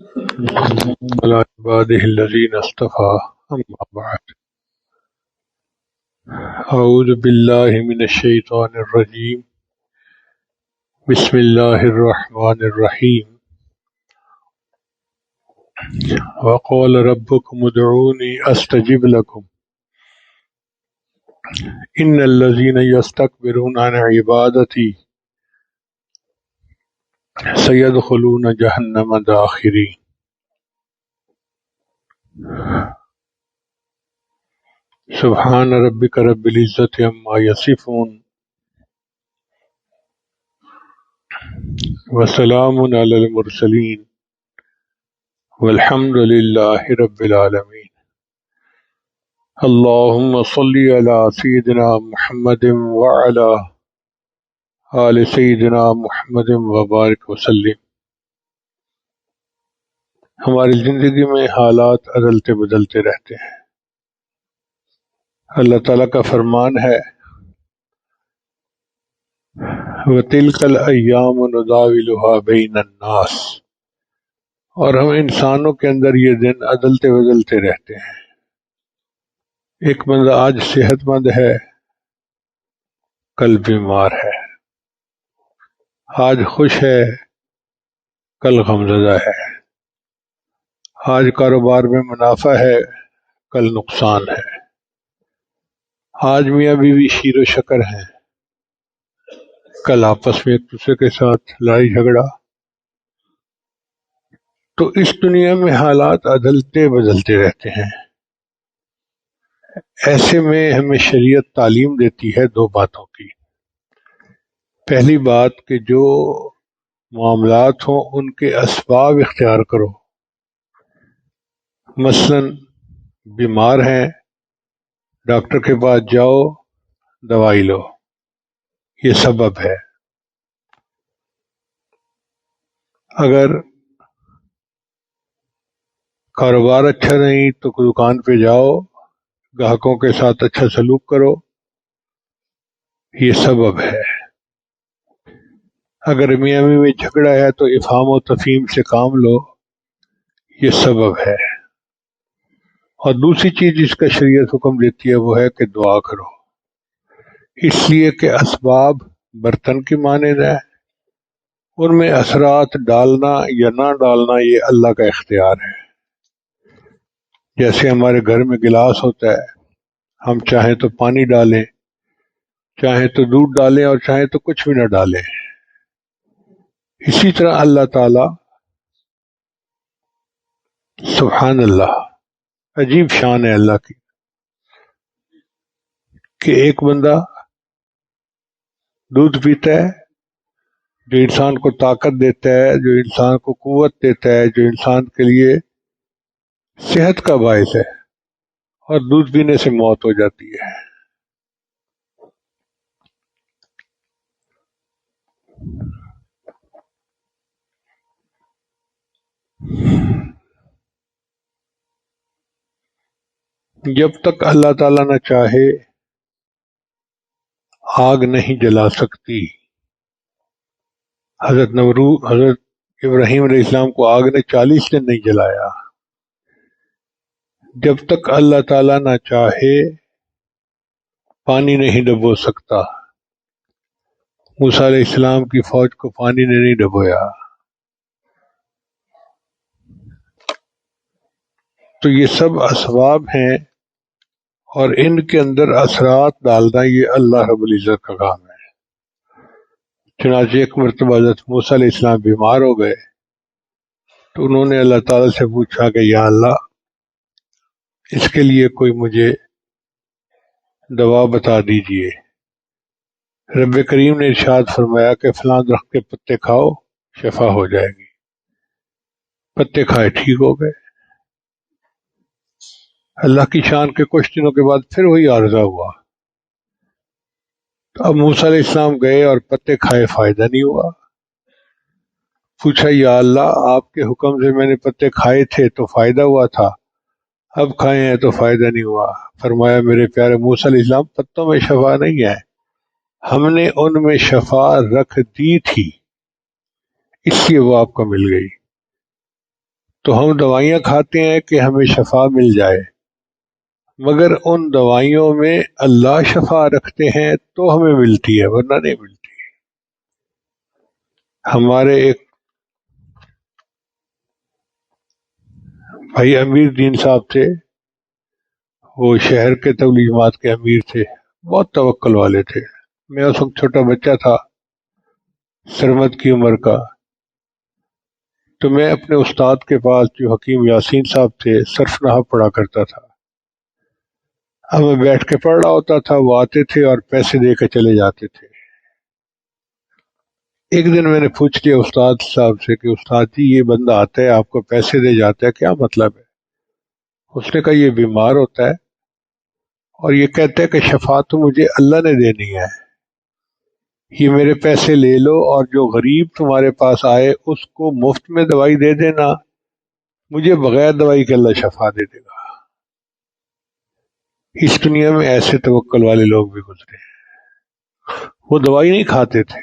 على عباده الذين اصطفى أما بعد. أعوذ بالله من الشيطان الرجيم. بسم الله الرحمن الرحيم. وقال ربكم ادعوني أستجب لكم إن الذين يستكبرون عن عبادتي سيدخلون جهنم داخرين. سبحان ربك رب العزة عما يصفون وسلام على المرسلين والحمد لله رب العالمين. اللهم صل على سيدنا محمد وعلى آل سیدنا محمد وبارک وسلم. ہماری زندگی میں حالات بدلتے بدلتے رہتے ہیں. اللہ تعالیٰ کا فرمان ہے وَتِلْكَ الْأَيَّامُ نُدَاوِلُهَا بَيْنَ النَّاسِ، اور ہم انسانوں کے اندر یہ دن بدلتے بدلتے رہتے ہیں. ایک بندہ آج صحت مند ہے، کل بیمار ہے. آج خوش ہے، کل غمزدہ ہے. آج کاروبار میں منافع ہے، کل نقصان ہے. آج میاں بیوی شیر و شکر ہیں، کل آپس میں ایک دوسرے کے ساتھ لڑائی جھگڑا. تو اس دنیا میں حالات بدلتے بدلتے رہتے ہیں. ایسے میں ہمیں شریعت تعلیم دیتی ہے دو باتوں کی. پہلی بات کہ جو معاملات ہوں ان کے اسباب اختیار کرو. مثلا بیمار ہیں، ڈاکٹر کے پاس جاؤ، دوائی لو، یہ سبب ہے. اگر کاروبار اچھا نہیں تو دکان پہ جاؤ، گاہکوں کے ساتھ اچھا سلوک کرو، یہ سبب ہے. اگر میاں بیوی میں جھگڑا ہے تو افہام و تفہیم سے کام لو، یہ سبب ہے. اور دوسری چیز جس کا شریعت حکم دیتی ہے وہ ہے کہ دعا کرو، اس لیے کہ اسباب برتن کی مانند ہے، ان میں اثرات ڈالنا یا نہ ڈالنا یہ اللہ کا اختیار ہے. جیسے ہمارے گھر میں گلاس ہوتا ہے، ہم چاہیں تو پانی ڈالیں، چاہیں تو دودھ ڈالیں اور چاہیں تو کچھ بھی نہ ڈالیں. اسی طرح اللہ تعالی سبحان اللہ، عجیب شان ہے اللہ کی کہ ایک بندہ دودھ پیتا ہے جو انسان کو طاقت دیتا ہے، جو انسان کو قوت دیتا ہے، جو انسان کے لیے صحت کا باعث ہے، اور دودھ پینے سے موت ہو جاتی ہے. جب تک اللہ تعالیٰ نہ چاہے آگ نہیں جلا سکتی. حضرت ابراہیم علیہ السلام کو آگ نے 40 دن نہیں جلایا. جب تک اللہ تعالیٰ نہ چاہے پانی نہیں ڈبو سکتا. موسیٰ علیہ السلام کی فوج کو پانی نے نہیں ڈبویا. تو یہ سب اسباب ہیں اور ان کے اندر اثرات ڈالنا یہ اللہ رب العزت کا کام ہے. چنانچہ ایک مرتبہ حضرت موسیٰ علیہ السلام بیمار ہو گئے تو انہوں نے اللہ تعالیٰ سے پوچھا کہ یا اللہ اس کے لیے کوئی مجھے دوا بتا دیجئے. رب کریم نے ارشاد فرمایا کہ فلاں درخت کے پتے کھاؤ، شفا ہو جائے گی. پتے کھائے، ٹھیک ہو گئے. اللہ کی شان کے کچھ دنوں کے بعد پھر وہی عارضہ ہوا. تو اب موسیٰ علیہ السلام گئے اور پتے کھائے، فائدہ نہیں ہوا. پوچھا یا اللہ آپ کے حکم سے میں نے پتے کھائے تھے تو فائدہ ہوا تھا، اب کھائے ہیں تو فائدہ نہیں ہوا. فرمایا میرے پیارے موسیٰ علیہ السلام پتوں میں شفا نہیں ہے، ہم نے ان میں شفا رکھ دی تھی، اس لیے وہ آپ کو مل گئی. تو ہم دوائیاں کھاتے ہیں کہ ہمیں شفا مل جائے، مگر ان دوائیوں میں اللہ شفا رکھتے ہیں تو ہمیں ملتی ہے، ورنہ نہیں ملتی۔ ہمارے ایک بھائی امیر دین صاحب تھے، وہ شہر کے تبلیغات کے امیر تھے، بہت توکل والے تھے۔ میں اس وقت چھوٹا بچہ تھا، سرمد کی عمر کا، تو میں اپنے استاد کے پاس جو حکیم یاسین صاحب تھے صرف نحو پڑھا کرتا تھا۔ اب میں بیٹھ کے پڑھ رہا ہوتا تھا، وہ آتے تھے اور پیسے دے کے چلے جاتے تھے۔ ایک دن میں نے پوچھ لیا استاد صاحب سے کہ استاد جی یہ بندہ آتا ہے آپ کو پیسے دے جاتا ہے، کیا مطلب ہے؟ اس نے کہا یہ بیمار ہوتا ہے اور یہ کہتا ہے کہ شفا تو مجھے اللہ نے دینی ہے، یہ میرے پیسے لے لو اور جو غریب تمہارے پاس آئے اس کو مفت میں دوائی دے دینا، مجھے بغیر دوائی کے اللہ شفا دے دے گا۔ اس دنیا میں ایسے توکل والے لوگ بھی گزرے ہیں، وہ دوائی نہیں کھاتے تھے۔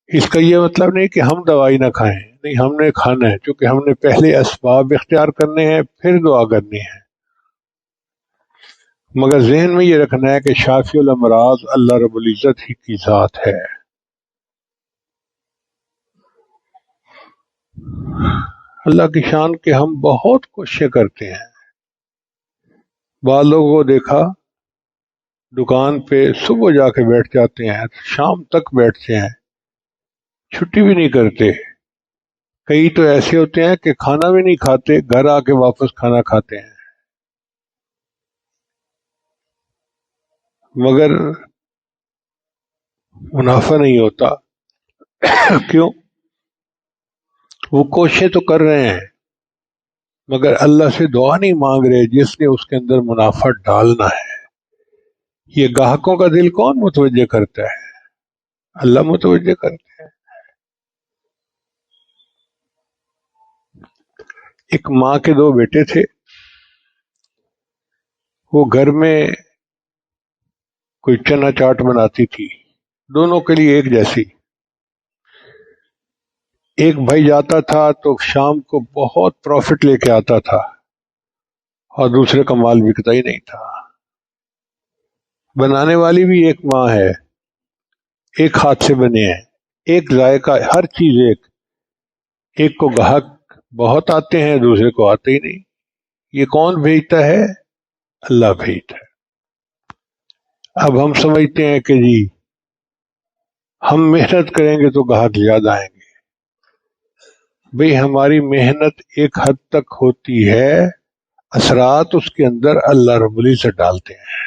اس کا یہ مطلب نہیں کہ ہم دوائی نہ کھائیں، نہیں، ہم نے کھانا ہے، چونکہ ہم نے پہلے اسباب اختیار کرنے ہیں پھر دعا کرنی ہے، مگر ذہن میں یہ رکھنا ہے کہ شافی الامراض اللہ رب العزت ہی کی ذات ہے۔ اللہ کی شان کے ہم بہت کوششیں کرتے ہیں۔ بعض لوگوں کو دیکھا دکان پہ صبح جا کے بیٹھ جاتے ہیں، شام تک بیٹھتے ہیں، چھٹی بھی نہیں کرتے۔ کئی تو ایسے ہوتے ہیں کہ کھانا بھی نہیں کھاتے، گھر آ کے واپس کھانا کھاتے ہیں، مگر منافع نہیں ہوتا۔ کیوں؟ وہ کوششیں تو کر رہے ہیں مگر اللہ سے دعا نہیں مانگ رہے جس نے اس کے اندر منافع ڈالنا ہے۔ یہ گاہکوں کا دل کون متوجہ کرتا ہے؟ اللہ متوجہ کرتا ہے۔ ایک ماں کے دو بیٹے تھے، وہ گھر میں کوئی چنا چاٹ بناتی تھی، دونوں کے لیے ایک جیسی۔ ایک بھائی جاتا تھا تو شام کو بہت پروفٹ لے کے آتا تھا اور دوسرے کا مال بکتا ہی نہیں تھا۔ بنانے والی بھی ایک ماں ہے، ایک ہاتھ سے بنے ہیں، ایک ذائقہ، ہر چیز ایک کو گاہک بہت آتے ہیں، دوسرے کو آتے ہی نہیں۔ یہ کون بھیجتا ہے؟ اللہ بھیجتا ہے۔ اب ہم سمجھتے ہیں کہ جی ہم محنت کریں گے تو گاہک زیادہ آئیں گے۔ بھئی ہماری محنت ایک حد تک ہوتی ہے، اثرات اس کے اندر اللہ رب العزت ڈالتے ہیں۔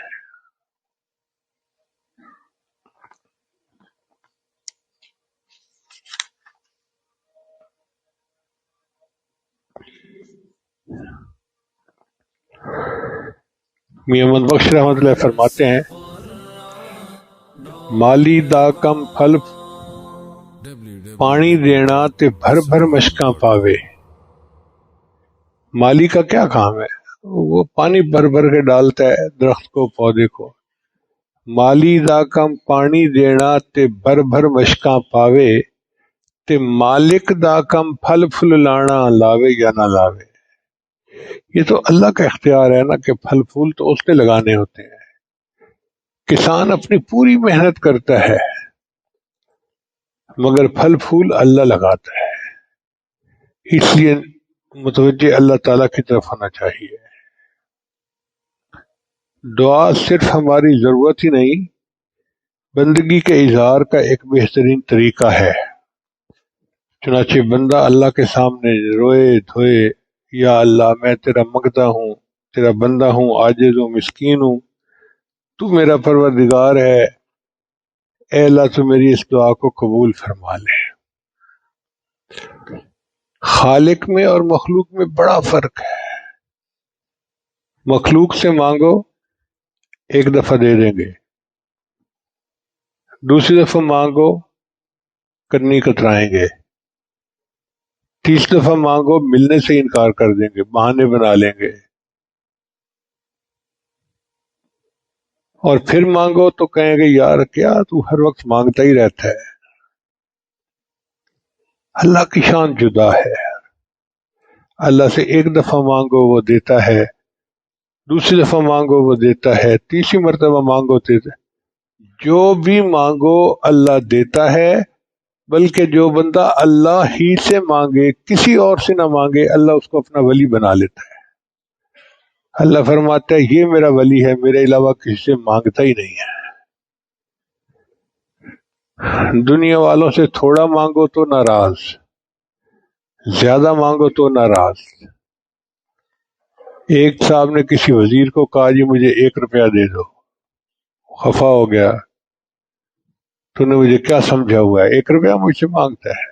میاں محمد بخش رحمۃ اللہ فرماتے ہیں، مالی دا کم پھل پانی دینا تے بھر بھر مشکاں پاوے۔ مالی کا کیا کام ہے؟ وہ پانی بھر بھر کے ڈالتا ہے درخت کو، پودے کو۔ مالی دا کم پانی دینا تے بھر بھر مشکاں پاوے، تے مالک دا کم پھل پھل لانا، لاوے یا نہ لاوے۔ یہ تو اللہ کا اختیار ہے نا کہ پھل پھول تو اس نے لگانے ہوتے ہیں۔ کسان اپنی پوری محنت کرتا ہے مگر پھل پھول اللہ لگاتا ہے، اس لیے متوجہ اللہ تعالیٰ کی طرف ہونا چاہیے۔ دعا صرف ہماری ضرورت ہی نہیں، بندگی کے اظہار کا ایک بہترین طریقہ ہے۔ چنانچہ بندہ اللہ کے سامنے روئے دھوئے، یا اللہ میں تیرا منگتا ہوں، تیرا بندہ ہوں، عاجز ہوں، مسکین ہوں، تو میرا پروردگار ہے، اے اللہ تو میری اس دعا کو قبول فرما لے۔ خالق میں اور مخلوق میں بڑا فرق ہے۔ مخلوق سے مانگو ایک دفعہ دے دیں گے، دوسری دفعہ مانگو کرنی کترائیں گے، تیسری دفعہ مانگو ملنے سے انکار کر دیں گے، بہانے بنا لیں گے، اور پھر مانگو تو کہیں گے یار کیا تو ہر وقت مانگتا ہی رہتا ہے۔ اللہ کی شان جدا ہے۔ اللہ سے ایک دفعہ مانگو وہ دیتا ہے، دوسری دفعہ مانگو وہ دیتا ہے، تیسری مرتبہ مانگو دیتا ہے۔ جو بھی مانگو اللہ دیتا ہے، بلکہ جو بندہ اللہ ہی سے مانگے، کسی اور سے نہ مانگے، اللہ اس کو اپنا ولی بنا لیتا ہے۔ اللہ فرماتا ہے یہ میرا ولی ہے، میرے علاوہ کسی سے مانگتا ہی نہیں ہے۔ دنیا والوں سے تھوڑا مانگو تو ناراض، زیادہ مانگو تو ناراض۔ ایک صاحب نے کسی وزیر کو کہا جی مجھے 1 روپیہ دے دو، خفا ہو گیا، تو نے مجھے کیا سمجھا ہوا ہے، 1 روپیہ مجھ سے مانگتا ہے۔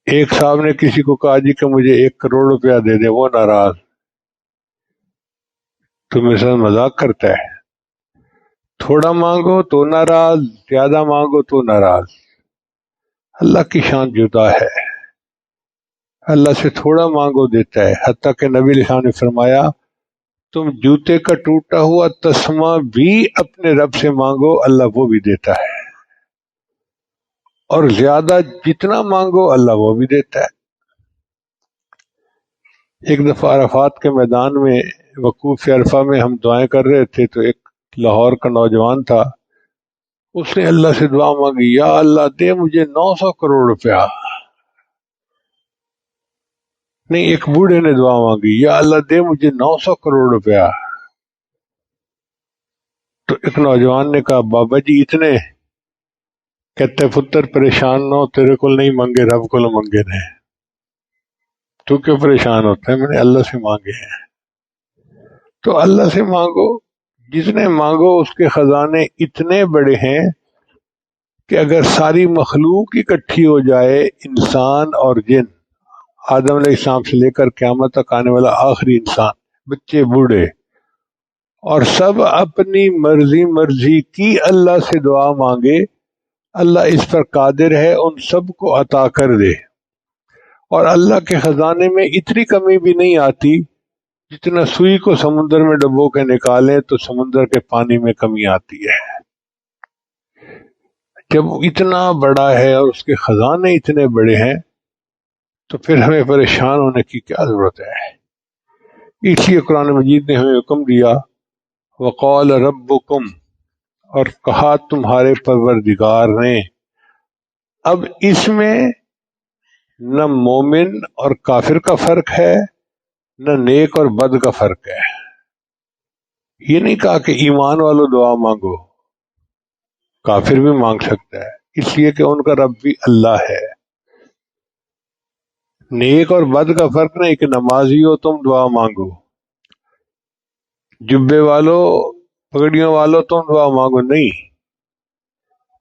ایک صاحب نے کسی کو کہا جی کہ مجھے 1 کروڑ روپیہ دے دے، وہ ناراض، تو میرے ساتھ مذاق کرتا ہے۔ تھوڑا مانگو تو ناراض، زیادہ مانگو تو ناراض۔ اللہ کی شان جدا ہے، اللہ سے تھوڑا مانگو دیتا ہے، حتیٰ کہ نبی علیہ السلام نے فرمایا تم جوتے کا ٹوٹا ہوا تسمہ بھی اپنے رب سے مانگو، اللہ وہ بھی دیتا ہے، اور زیادہ جتنا مانگو اللہ وہ بھی دیتا ہے۔ ایک دفعہ عرفات کے میدان میں وقوف عرفہ میں ہم دعائیں کر رہے تھے، تو ایک لاہور کا نوجوان تھا، اس نے اللہ سے دعا مانگی، یا اللہ دے مجھے 900 کروڑ روپیہ۔ نہیں، ایک بوڑھے نے دعا مانگی، یا اللہ دے مجھے 900 کروڑ روپیہ۔ تو ایک نوجوان نے کہا بابا جی اتنے؟ کہتے پتر پریشان نہ ہو، تیرے کو نہیں مانگے رب کو مانگے نے، تو کیوں پریشان ہوتا ہے، میں نے اللہ سے مانگے ہیں۔ تو اللہ سے مانگو، جتنے مانگو اس کے خزانے اتنے بڑے ہیں کہ اگر ساری مخلوق اکٹھی ہو جائے، انسان اور جن، آدم علیہ السلام سے لے کر قیامت تک آنے والا آخری انسان، بچے بوڑھے، اور سب اپنی مرضی کی اللہ سے دعا مانگے، اللہ اس پر قادر ہے ان سب کو عطا کر دے۔ اور اللہ کے خزانے میں اتنی کمی بھی نہیں آتی، جتنا سوئی کو سمندر میں ڈبو کے نکالیں تو سمندر کے پانی میں کمی آتی ہے۔ جب اتنا بڑا ہے اور اس کے خزانے اتنے بڑے ہیں تو پھر ہمیں پریشان ہونے کی کیا ضرورت ہے؟ اس لیے قرآن مجید نے ہمیں حکم دیا، وقال ربکم، اور کہا تمہارے پروردگار نے۔ اب اس میں نہ مومن اور کافر کا فرق ہے، نہ نیک اور بد کا فرق ہے۔ یہ نہیں کہا کہ ایمان والوں دعا مانگو، کافر بھی مانگ سکتا ہے، اس لیے کہ ان کا رب بھی اللہ ہے۔ نیک اور بد کا فرق نہیں کہ نمازی ہو تم دعا مانگو، جبے والوں پگڑیوں والوں تم دعا مانگو، نہیں،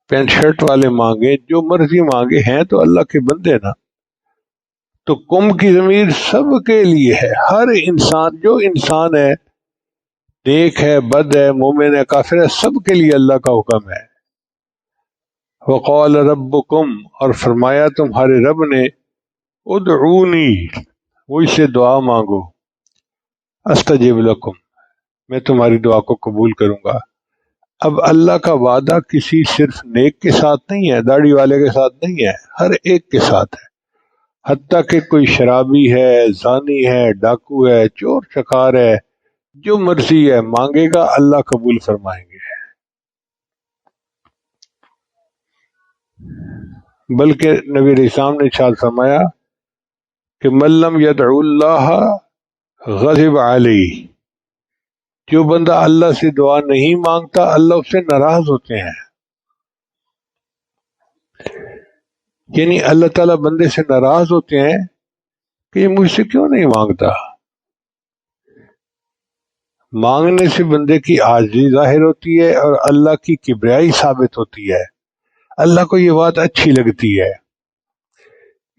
پینٹ شرٹ والے مانگے، جو مرضی مانگے، ہیں تو اللہ کے بندے نا۔ تو کم کی ضمیر سب کے لیے ہے، ہر انسان، جو انسان ہے، نیک ہے، بد ہے، مومن ہے، کافر ہے، سب کے لیے اللہ کا حکم ہے۔ وقال ربکم، اور فرمایا تمہارے رب نے، ادعونی، مجھ سے دعا مانگو، استجب لکم، میں تمہاری دعا کو قبول کروں گا۔ اب اللہ کا وعدہ کسی صرف نیک کے ساتھ نہیں ہے، داڑھی والے کے ساتھ نہیں ہے، ہر ایک کے ساتھ ہے، حتیٰ کہ کوئی شرابی ہے، زانی ہے، ڈاکو ہے، چور چکار ہے، جو مرضی ہے مانگے گا، اللہ قبول فرمائیں گے۔ بلکہ نبی علیہ السلام نے ارشاد فرمایا کہ من لم یدعو اللہ غضب علیہ، جو بندہ اللہ سے دعا نہیں مانگتا اللہ اس سے ناراض ہوتے ہیں۔ یعنی اللہ تعالیٰ بندے سے ناراض ہوتے ہیں کہ یہ مجھ سے کیوں نہیں مانگتا۔ مانگنے سے بندے کی عاجزی ظاہر ہوتی ہے اور اللہ کی کبریائی ثابت ہوتی ہے، اللہ کو یہ بات اچھی لگتی ہے،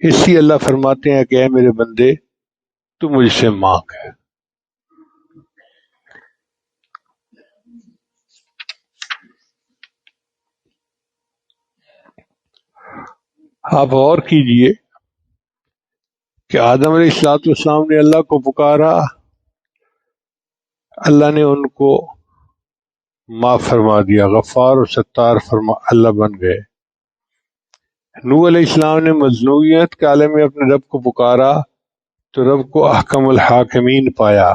اس لیے اللہ فرماتے ہیں کہ اے میرے بندے تو مجھ سے مانگ۔ آپ غور کیجئے کہ آدم علیہ السلام نے اللہ کو پکارا، اللہ نے ان کو معاف فرما دیا، غفار و ستار فرما اللہ بن گئے۔ نوح علیہ السلام نے مظلومیت کے عالم میں اپنے رب کو پکارا تو رب کو احکم الحاکمین پایا۔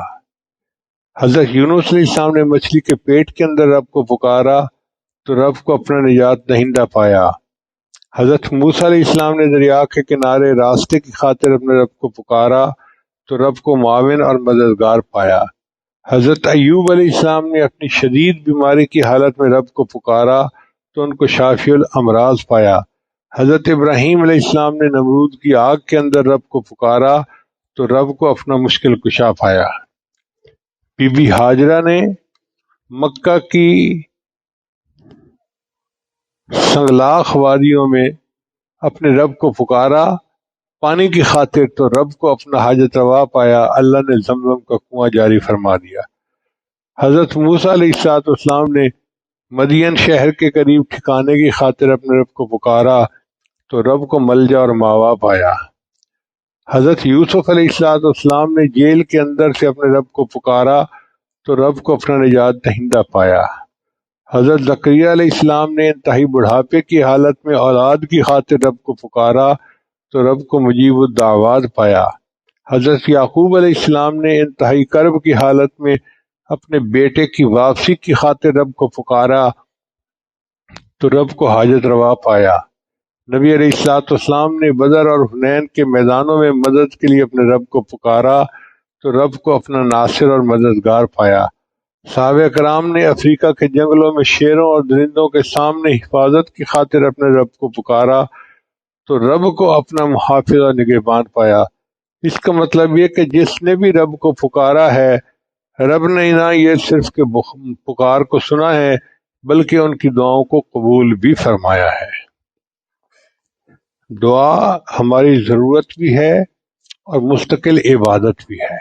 حضرت یونس علیہ السلام نے مچھلی کے پیٹ کے اندر رب کو پکارا تو رب کو اپنا نجات دہندہ پایا۔ حضرت موسیٰ علیہ السلام نے دریا کے کنارے راستے کی خاطر اپنے رب کو پکارا تو رب کو معاون اور مددگار پایا۔ حضرت ایوب علیہ السلام نے اپنی شدید بیماری کی حالت میں رب کو پکارا تو ان کو شافی الامراض پایا۔ حضرت ابراہیم علیہ السلام نے نمرود کی آگ کے اندر رب کو پکارا تو رب کو اپنا مشکل کشا پایا۔ بی بی ہاجرہ نے مکہ کی سنگلاخ وادیوں میں اپنے رب کو پکارا پانی کی خاطر تو رب کو اپنا حاجت روا پایا۔ اللہ نے زمزم کا کنواں جاری فرما دیا۔ حضرت موسیٰ علیہ السلام نے مدین شہر کے قریب ٹھکانے کی خاطر اپنے رب کو پکارا تو رب کو ملجا اور ماوا پایا۔ حضرت یوسف علیہ السلام نے جیل کے اندر سے اپنے رب کو پکارا تو رب کو اپنا نجات دہندہ پایا۔ حضرت زکریہ علیہ السلام نے انتہائی بڑھاپے کی حالت میں اولاد کی خاطر رب کو پکارا تو رب کو مجیب الدعوات پایا۔ حضرت یعقوب علیہ السلام نے انتہائی کرب کی حالت میں اپنے بیٹے کی واپسی کی خاطر رب کو پکارا تو رب کو حاجت روا پایا۔ نبی علیہ السلام نے بدر اور حنین کے میدانوں میں مدد کے لیے اپنے رب کو پکارا تو رب کو اپنا ناصر اور مددگار پایا۔ صحابہ کرام نے افریقہ کے جنگلوں میں شیروں اور درندوں کے سامنے حفاظت کی خاطر اپنے رب کو پکارا تو رب کو اپنا محافظ اور نگہبان پایا۔ اس کا مطلب یہ کہ جس نے بھی رب کو پکارا ہے، رب نے نہ یہ صرف کہ پکار کو سنا ہے بلکہ ان کی دعاؤں کو قبول بھی فرمایا ہے۔ دعا ہماری ضرورت بھی ہے اور مستقل عبادت بھی ہے۔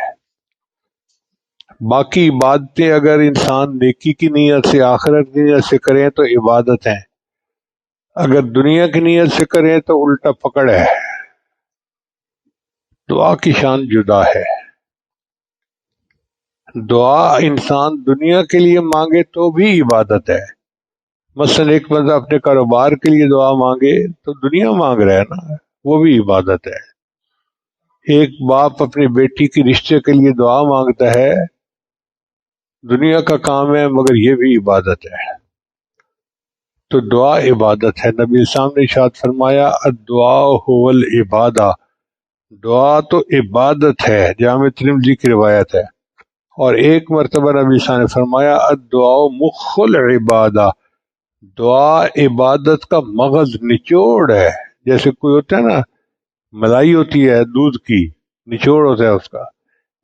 باقی عبادتیں اگر انسان نیکی کی نیت سے، آخرت کی نیت سے کریں تو عبادت ہیں، اگر دنیا کی نیت سے کریں تو الٹا پکڑ ہے۔ دعا کی شان جدا ہے۔ دعا انسان دنیا کے لیے مانگے تو بھی عبادت ہے۔ مثلا ایک بندہ اپنے کاروبار کے لیے دعا مانگے تو دنیا مانگ رہا ہے نا، وہ بھی عبادت ہے۔ ایک باپ اپنی بیٹی کی رشتے کے لیے دعا مانگتا ہے، دنیا کا کام ہے مگر یہ بھی عبادت ہے۔ تو دعا عبادت ہے۔ نبی اسلام نے ارشاد فرمایا الدعاء هو العبادہ، دعا تو عبادت ہے، جامع ترمذی کی روایت ہے۔ اور ایک مرتبہ نبی اسلام نے فرمایا الدعاء مخ العبادہ، دعا عبادت کا مغز، نچوڑ ہے۔ جیسے کوئی ہوتا ہے نا، ملائی ہوتی ہے دودھ کی، نچوڑ ہوتا ہے اس کا،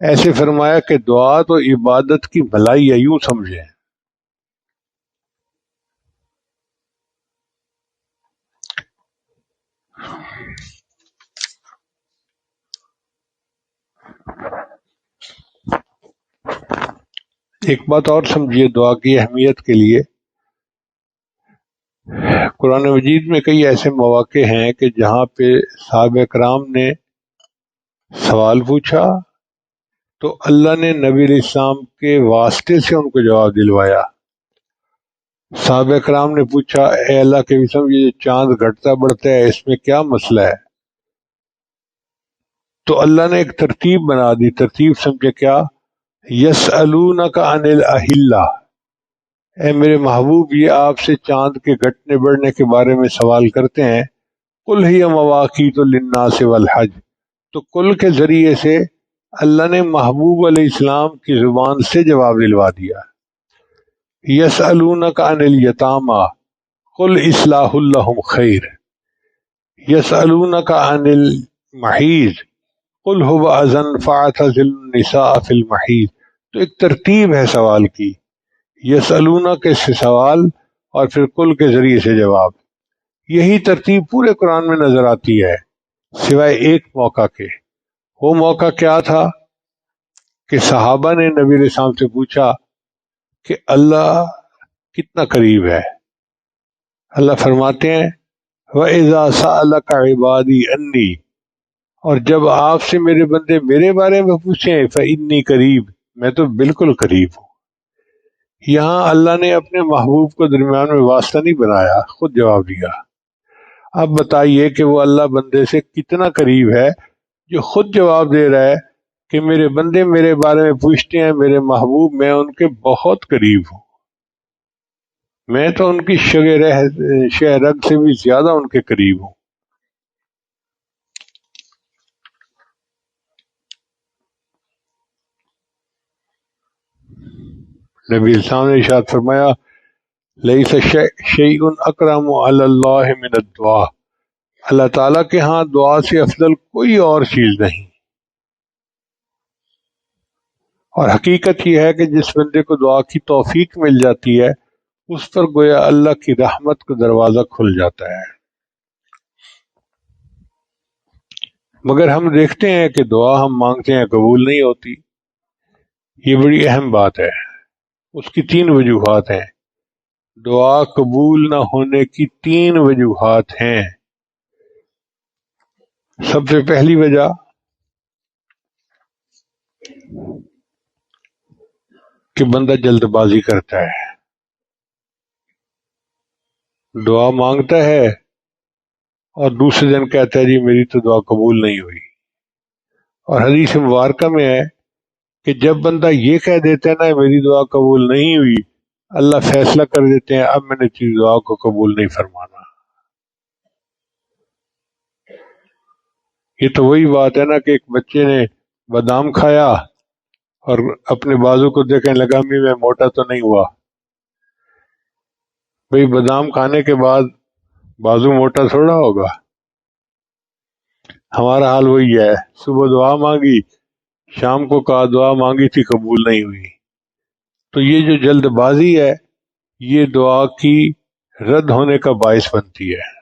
ایسے فرمایا کہ دعا تو عبادت کی ملائی ہے، یوں سمجھیں۔ ایک بات اور سمجھیے دعا کی اہمیت کے لیے، قرآن مجید میں کئی ایسے مواقع ہیں کہ جہاں پہ صحابہ کرام نے سوال پوچھا تو اللہ نے نبی علیہ السلام کے واسطے سے ان کو جواب دلوایا۔ صحابہ کرام نے پوچھا اے اللہ کے قسم، یہ چاند گھٹتا بڑھتا ہے، اس میں کیا مسئلہ ہے؟ تو اللہ نے ایک ترتیب بنا دی۔ ترتیب سمجھے کیا؟ یسألونک عن الاہلہ، اے میرے محبوب یہ آپ سے چاند کے گھٹنے بڑھنے کے بارے میں سوال کرتے ہیں، قل ہی مواقیت للناس والحج، تو کل کے ذریعے سے اللہ نے محبوب علیہ السلام کی زبان سے جواب دلوا دیا۔ یسألونک عن الیتامی قل اصلاح لہم خیر، یسألونک عن المحیض قل هو اذى فاعتزلوا النساء فی المحیض۔ تو ایک ترتیب ہے سوال کی، یسألونک سے سوال اور پھر کل کے ذریعے سے جواب۔ یہی ترتیب پورے قرآن میں نظر آتی ہے سوائے ایک موقع کے۔ وہ موقع کیا تھا کہ صحابہ نے نبی علیہ السلام سے پوچھا کہ اللہ کتنا قریب ہے۔ اللہ فرماتے ہیں وَإِذَا سَأَلَكَ عِبَادِي أَنِّي، اور جب آپ سے میرے بندے میرے بارے میں پوچھیں فَإِنِّي قریب، میں تو بالکل قریب ہوں۔ یہاں اللہ نے اپنے محبوب کو درمیان میں واسطہ نہیں بنایا، خود جواب دیا۔ اب بتائیے کہ وہ اللہ بندے سے کتنا قریب ہے جو خود جواب دے رہا ہے کہ میرے بندے میرے بارے میں پوچھتے ہیں میرے محبوب میں ان کے بہت قریب ہوں، میں تو ان کی شہ رگ سے بھی زیادہ ان کے قریب ہوں۔ نبی السلام نے ارشاد فرمایا لیس شیء اکرم علی اللہ من الدعاء، اللہ تعالیٰ کے ہاں دعا سے افضل کوئی اور چیز نہیں۔ اور حقیقت یہ ہے کہ جس بندے کو دعا کی توفیق مل جاتی ہے اس پر گویا اللہ کی رحمت کا دروازہ کھل جاتا ہے۔ مگر ہم دیکھتے ہیں کہ دعا ہم مانگتے ہیں قبول نہیں ہوتی۔ یہ بڑی اہم بات ہے، اس کی 3 وجوہات ہیں۔ دعا قبول نہ ہونے کی 3 وجوہات ہیں۔ سب سے پہلی وجہ کہ بندہ جلد بازی کرتا ہے، دعا مانگتا ہے اور دوسرے دن کہتا ہے جی میری تو دعا قبول نہیں ہوئی۔ اور حدیث مبارکہ میں ہے کہ جب بندہ یہ کہہ دیتا ہے نا میری دعا قبول نہیں ہوئی، اللہ فیصلہ کر دیتے ہیں اب میں نے تیری دعا کو قبول نہیں فرمانا۔ یہ تو وہی بات ہے نا کہ ایک بچے نے بادام کھایا اور اپنے بازو کو دیکھنے لگا میں موٹا تو نہیں ہوا۔ بھئی بادام کھانے کے بعد بازو موٹا تھوڑا ہوگا۔ ہمارا حال وہی ہے، صبح دعا مانگی، شام کو کہا دعا مانگی تھی قبول نہیں ہوئی۔ تو یہ جو جلد بازی ہے یہ دعا کی رد ہونے کا باعث بنتی ہے۔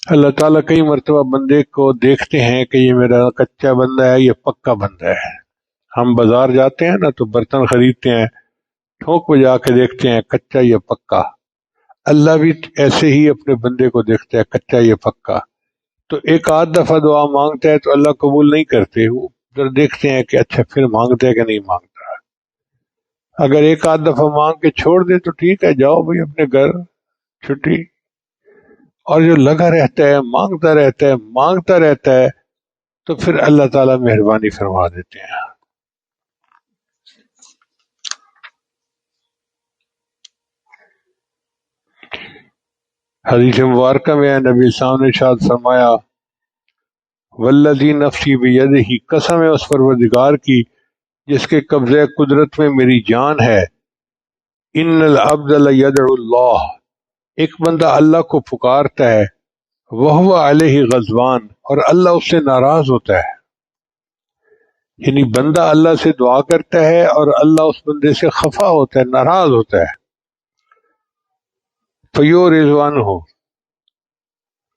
اللہ تعالیٰ کئی مرتبہ بندے کو دیکھتے ہیں کہ یہ میرا کچا بندہ ہے یہ پکا بندہ ہے۔ ہم بازار جاتے ہیں نا تو برتن خریدتے ہیں، ٹھوک بجا کے دیکھتے ہیں کچا یا پکا۔ اللہ بھی ایسے ہی اپنے بندے کو دیکھتا ہے کچا یا پکا۔ تو ایک آدھ دفعہ دعا مانگتا ہے تو اللہ قبول نہیں کرتے، وہ پھر دیکھتے ہیں کہ اچھا پھر مانگتا ہے کہ نہیں مانگتا۔ اگر ایک آدھ دفعہ مانگ کے چھوڑ دے تو ٹھیک ہے، جاؤ بھائی اپنے گھر، چھٹی۔ اور جو لگا رہتا ہے مانگتا رہتا ہے تو پھر اللہ تعالیٰ مہربانی فرما دیتے ہیں۔ حدیث مبارکہ میں نبی صاحب نے ارشاد فرمایا والذی نفسی بیدہ، قسم ہے اس پروردگار کی جس کے قبضہ قدرت میں میری جان ہے، ان العبد لیدعو اللہ، ایک بندہ اللہ کو پکارتا ہے، وہو علیہ غضبان، اور اللہ اس سے ناراض ہوتا ہے۔ یعنی بندہ اللہ سے دعا کرتا ہے اور اللہ اس بندے سے خفا ہوتا ہے، ناراض ہوتا ہے۔ فیو رضوان ہو،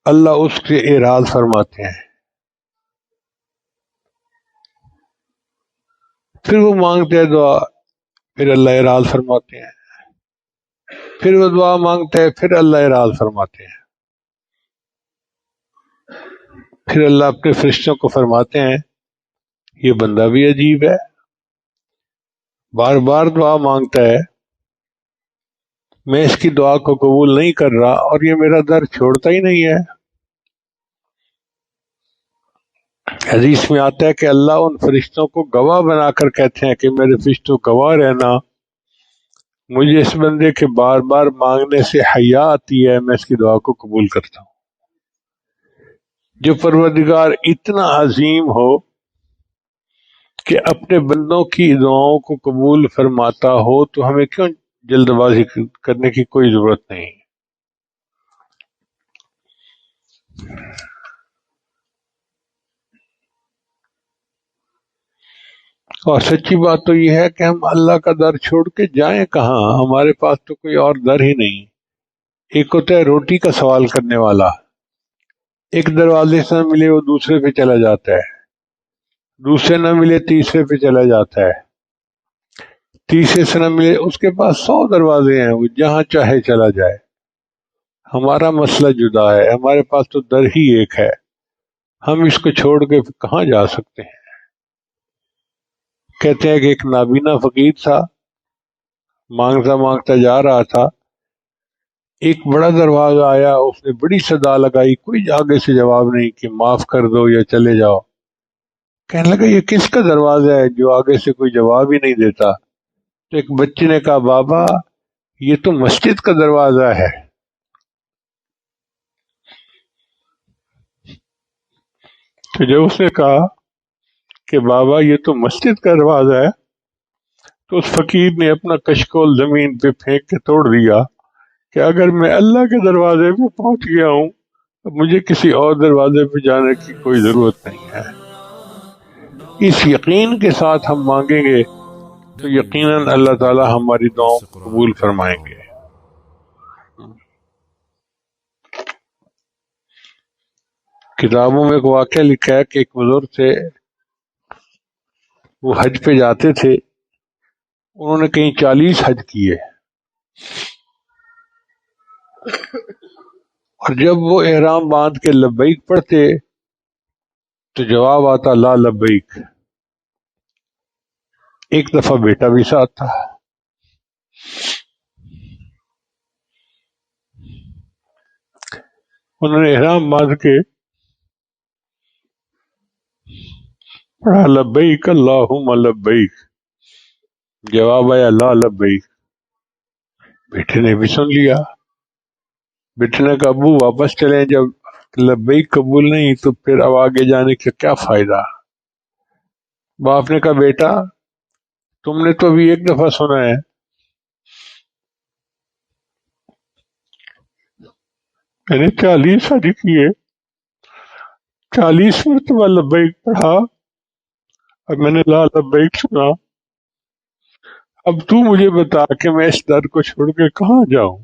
اللہ اس سے اعراض فرماتے ہیں، پھر وہ مانگتے ہیں دعا، پھر اللہ اعراض فرماتے ہیں، پھر وہ دعا مانگتا ہے، پھر اللہ اعراض فرماتے ہیں، پھر اللہ اپنے فرشتوں کو فرماتے ہیں یہ بندہ بھی عجیب ہے، بار بار دعا مانگتا ہے، میں اس کی دعا کو قبول نہیں کر رہا اور یہ میرا در چھوڑتا ہی نہیں ہے۔ حدیث میں آتا ہے کہ اللہ ان فرشتوں کو گواہ بنا کر کہتے ہیں کہ میرے فرشتوں گواہ رہنا، مجھے اس بندے کے بار بار مانگنے سے حیا آتی ہے، میں اس کی دعا کو قبول کرتا ہوں۔ جو پروردگار اتنا عظیم ہو کہ اپنے بندوں کی دعاؤں کو قبول فرماتا ہو تو ہمیں کیوں جلد بازی کرنے کی کوئی ضرورت نہیں۔ اور سچی بات تو یہ ہے کہ ہم اللہ کا در چھوڑ کے جائیں کہاں، ہمارے پاس تو کوئی اور در ہی نہیں۔ ایک ہوتا ہے روٹی کا سوال کرنے والا، ایک دروازے سے نہ ملے وہ دوسرے پہ چلا جاتا ہے، دوسرے نہ ملے تیسرے پہ چلا جاتا ہے، تیسرے سے نہ ملے اس کے پاس 100 دروازے ہیں، وہ جہاں چاہے چلا جائے۔ ہمارا مسئلہ جدا ہے، ہمارے پاس تو در ہی ایک ہے، ہم اس کو چھوڑ کے کہاں جا سکتے ہیں۔ کہتے ہیں کہ ایک نابینا فقیر تھا، مانگتا مانگتا جا رہا تھا، ایک بڑا دروازہ آیا، اس نے بڑی صدا لگائی، کوئی آگے سے جواب نہیں کہ معاف کر دو یا چلے جاؤ۔ کہنے لگا یہ کس کا دروازہ ہے جو آگے سے کوئی جواب ہی نہیں دیتا؟ تو ایک بچے نے کہا بابا یہ تو مسجد کا دروازہ ہے۔ تو جب اس نے کہا کہ بابا یہ تو مسجد کا دروازہ ہے، تو اس فقیر نے اپنا کشکول زمین پہ پھینک کے توڑ دیا کہ اگر میں اللہ کے دروازے پہ پہنچ گیا ہوں تو مجھے کسی اور دروازے پہ جانے کی کوئی ضرورت نہیں ہے۔ اس یقین کے ساتھ ہم مانگیں گے تو یقیناً اللہ تعالی ہماری دعاؤں کو قبول فرمائیں گے۔ کتابوں میں ایک واقعہ لکھا ہے کہ ایک بزرگ تھے، وہ حج پہ جاتے تھے، انہوں نے کہیں 40 حج کیے، اور جب وہ احرام باندھ کے لبیک پڑھتے تو جواب آتا لا لبیک۔ ایک دفعہ بیٹا بھی ساتھ تھا، انہوں نے احرام باندھ کے پڑھا لبیک اللہم لبیک، جواب آیا لا لبیک۔ بیٹے نے بھی سن لیا، بیٹے نے کہا ابو واپس چلیں، جب لبیک قبول نہیں تو پھر اب آگے جانے کا کیا فائدہ؟ باپ نے کہا بیٹا تم نے تو ابھی ایک دفعہ سنا ہے، میں نے 40 حج کیے، 40 مرتبہ لبیک پڑھا اور میں نے لا لبیک سنا، اب تو مجھے بتا کہ میں اس در کو چھوڑ کے کہاں جاؤں؟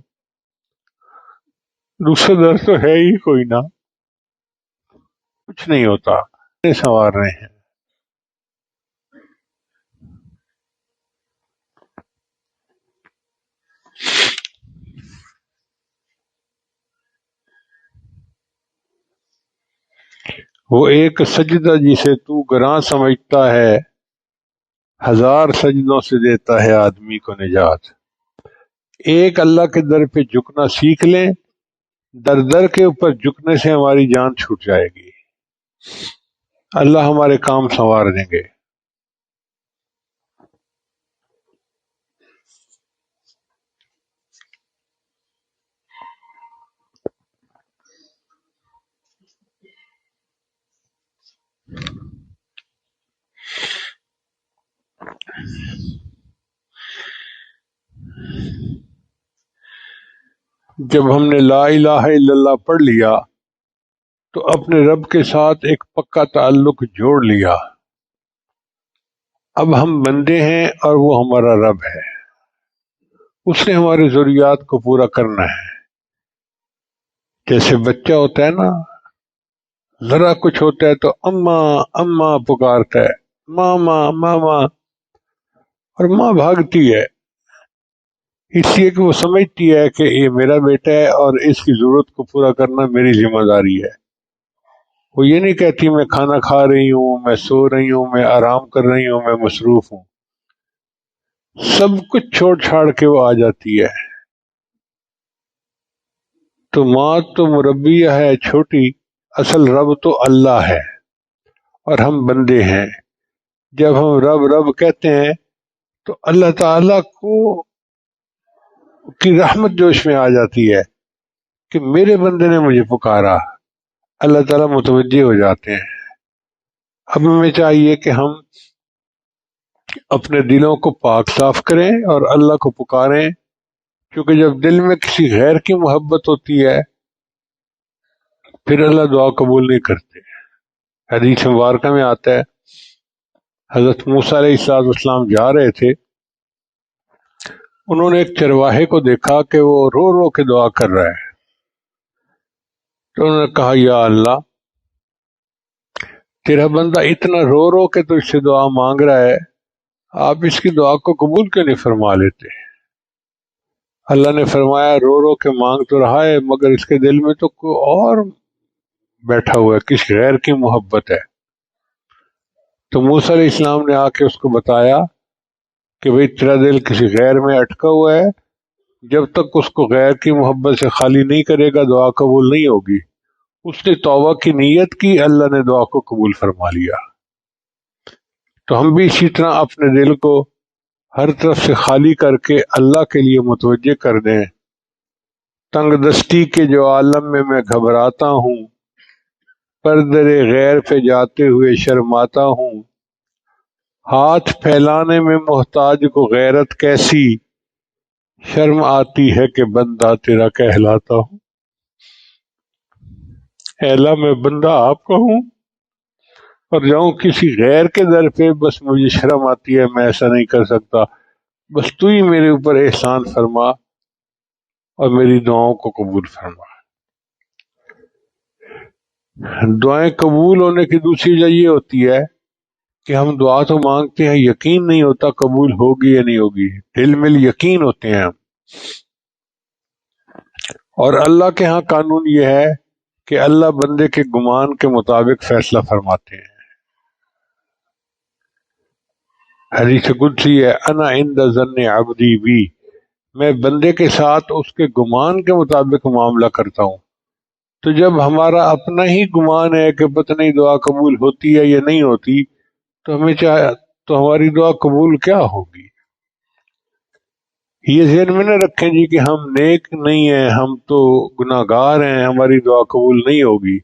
دوسرا در تو ہے ہی کوئی نہ، کچھ نہیں ہوتا، سنوار رہے ہیں۔ وہ ایک سجدہ جسے تو گراں سمجھتا ہے، 1000 سجدوں سے دیتا ہے آدمی کو نجات۔ ایک اللہ کے در پہ جھکنا سیکھ لیں، در در کے اوپر جھکنے سے ہماری جان چھوٹ جائے گی، اللہ ہمارے کام سنوار دیں گے۔ جب ہم نے لا الہ الا اللہ پڑھ لیا تو اپنے رب کے ساتھ ایک پکا تعلق جوڑ لیا، اب ہم بندے ہیں اور وہ ہمارا رب ہے، اس نے ہماری ضروریات کو پورا کرنا ہے۔ جیسے بچہ ہوتا ہے نا، ذرا کچھ ہوتا ہے تو اماں اماں پکارتا ہے، ماما ماما، اور ماں بھاگتی ہے، اس لیے کہ وہ سمجھتی ہے کہ یہ میرا بیٹا ہے اور اس کی ضرورت کو پورا کرنا میری ذمہ داری ہے۔ وہ یہ نہیں کہتی میں کھانا کھا رہی ہوں، میں سو رہی ہوں، میں آرام کر رہی ہوں، میں مصروف ہوں، سب کچھ چھوڑ چھاڑ کے وہ آ جاتی ہے۔ تو ماں تو مربیہ ہے چھوٹی، اصل رب تو اللہ ہے اور ہم بندے ہیں۔ جب ہم رب رب کہتے ہیں تو اللہ تعالی کی رحمت جوش میں آ جاتی ہے کہ میرے بندے نے مجھے پکارا، اللہ تعالیٰ متوجہ ہو جاتے ہیں۔ اب ہمیں چاہیے کہ ہم اپنے دلوں کو پاک صاف کریں اور اللہ کو پکاریں، کیونکہ جب دل میں کسی غیر کی محبت ہوتی ہے پھر اللہ دعا قبول نہیں کرتے۔ حدیث مبارکہ میں آتا ہے حضرت موسیٰ علیہ السلام جا رہے تھے، انہوں نے ایک چرواہے کو دیکھا کہ وہ رو رو کے دعا کر رہا ہے، تو انہوں نے کہا یا اللہ تیرا بندہ اتنا رو رو کے تجھ سے دعا مانگ رہا ہے، آپ اس کی دعا کو قبول کیوں نہیں فرما لیتے؟ اللہ نے فرمایا رو رو کے مانگ تو رہا ہے مگر اس کے دل میں تو کوئی اور بیٹھا ہوا ہے، کسی غیر کی محبت ہے۔ تو موسیٰ علیہ السلام نے آ کے اس کو بتایا کہ بھئی تیرا دل کسی غیر میں اٹکا ہوا ہے، جب تک اس کو غیر کی محبت سے خالی نہیں کرے گا دعا قبول نہیں ہوگی۔ اس نے توبہ کی نیت کی، اللہ نے دعا کو قبول فرما لیا۔ تو ہم بھی اسی طرح اپنے دل کو ہر طرف سے خالی کر کے اللہ کے لیے متوجہ کر دیں۔ تنگ دستی کے جو عالم میں گھبراتا ہوں، پردے غیر پہ جاتے ہوئے شرماتا ہوں، ہاتھ پھیلانے میں محتاج کو غیرت کیسی، شرم آتی ہے کہ بندہ تیرا کہلاتا ہوں۔ اے اللہ میں بندہ آپ کا ہوں اور جاؤں کسی غیر کے در پہ، بس مجھے شرم آتی ہے، میں ایسا نہیں کر سکتا، بس تو ہی میرے اوپر احسان فرما اور میری دعاؤں کو قبول فرما۔ دعائیں قبول ہونے کی دوسری وجہ یہ ہوتی ہے کہ ہم دعا تو مانگتے ہیں، یقین نہیں ہوتا قبول ہوگی یا نہیں ہوگی، دل میں یقین ہوتے ہیں ہم۔ اور اللہ کے ہاں قانون یہ ہے کہ اللہ بندے کے گمان کے مطابق فیصلہ فرماتے ہیں۔ حدیث قدسی ہے، انا عند ظن عبدی بی، میں بندے کے ساتھ اس کے گمان کے مطابق معاملہ کرتا ہوں۔ تو جب ہمارا اپنا ہی گمان ہے کہ پتہ نہیں دعا قبول ہوتی ہے یا نہیں ہوتی، تو ہمیں تو ہماری دعا قبول کیا ہوگی؟ یہ ذہن میں نہ رکھیں جی کہ ہم نیک نہیں ہیں، ہم تو گناہ گار ہیں، ہماری دعا قبول نہیں ہوگی۔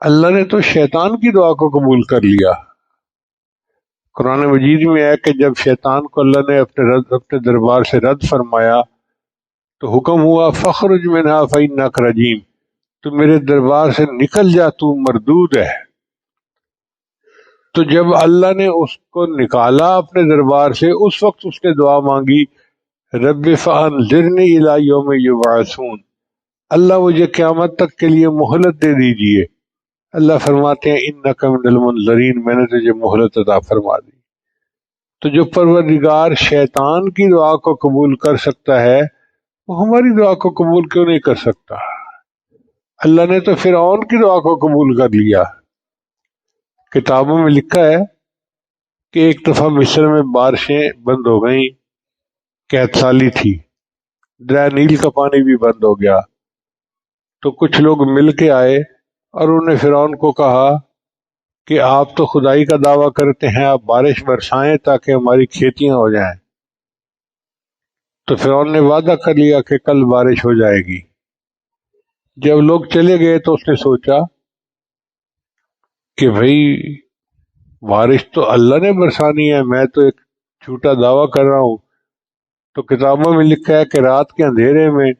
اللہ نے تو شیطان کی دعا کو قبول کر لیا۔ قرآن مجید میں ہے کہ جب شیطان کو اللہ نے اپنے دربار سے رد فرمایا تو حکم ہوا فخرج منہا فإنک رجیم، تو میرے دربار سے نکل جا، تو مردود ہے۔ تو جب اللہ نے اس کو نکالا اپنے دربار سے، اس وقت اس نے دعا مانگی رب فانظرنی الی یوم یبعثون، اللہ مجھے قیامت تک کے لیے مہلت دے دیجئے۔ اللہ فرماتے ہیں انک من المنظرین، میں نے تجھے مہلت عطا فرما دی۔ تو جو پروردگار شیطان کی دعا کو قبول کر سکتا ہے، وہ ہماری دعا کو قبول کیوں نہیں کر سکتا؟ اللہ نے تو فرعون کی دعا کو قبول کر لیا۔ کتابوں میں لکھا ہے کہ ایک دفعہ مصر میں بارشیں بند ہو گئیں، قحط سالی تھی، دریا نیل کا پانی بھی بند ہو گیا۔ تو کچھ لوگ مل کے آئے اور انہوں نے فرعون کو کہا کہ آپ تو خدائی کا دعویٰ کرتے ہیں، آپ بارش برسائیں تاکہ ہماری کھیتیاں ہو جائیں۔ تو فرعون نے وعدہ کر لیا کہ کل بارش ہو جائے گی۔ جب لوگ چلے گئے تو اس نے سوچا کہ بھئی بارش تو اللہ نے برسانی ہے، میں تو ایک جھوٹا دعویٰ کر رہا ہوں۔ تو کتابوں میں لکھا ہے کہ رات کے اندھیرے میں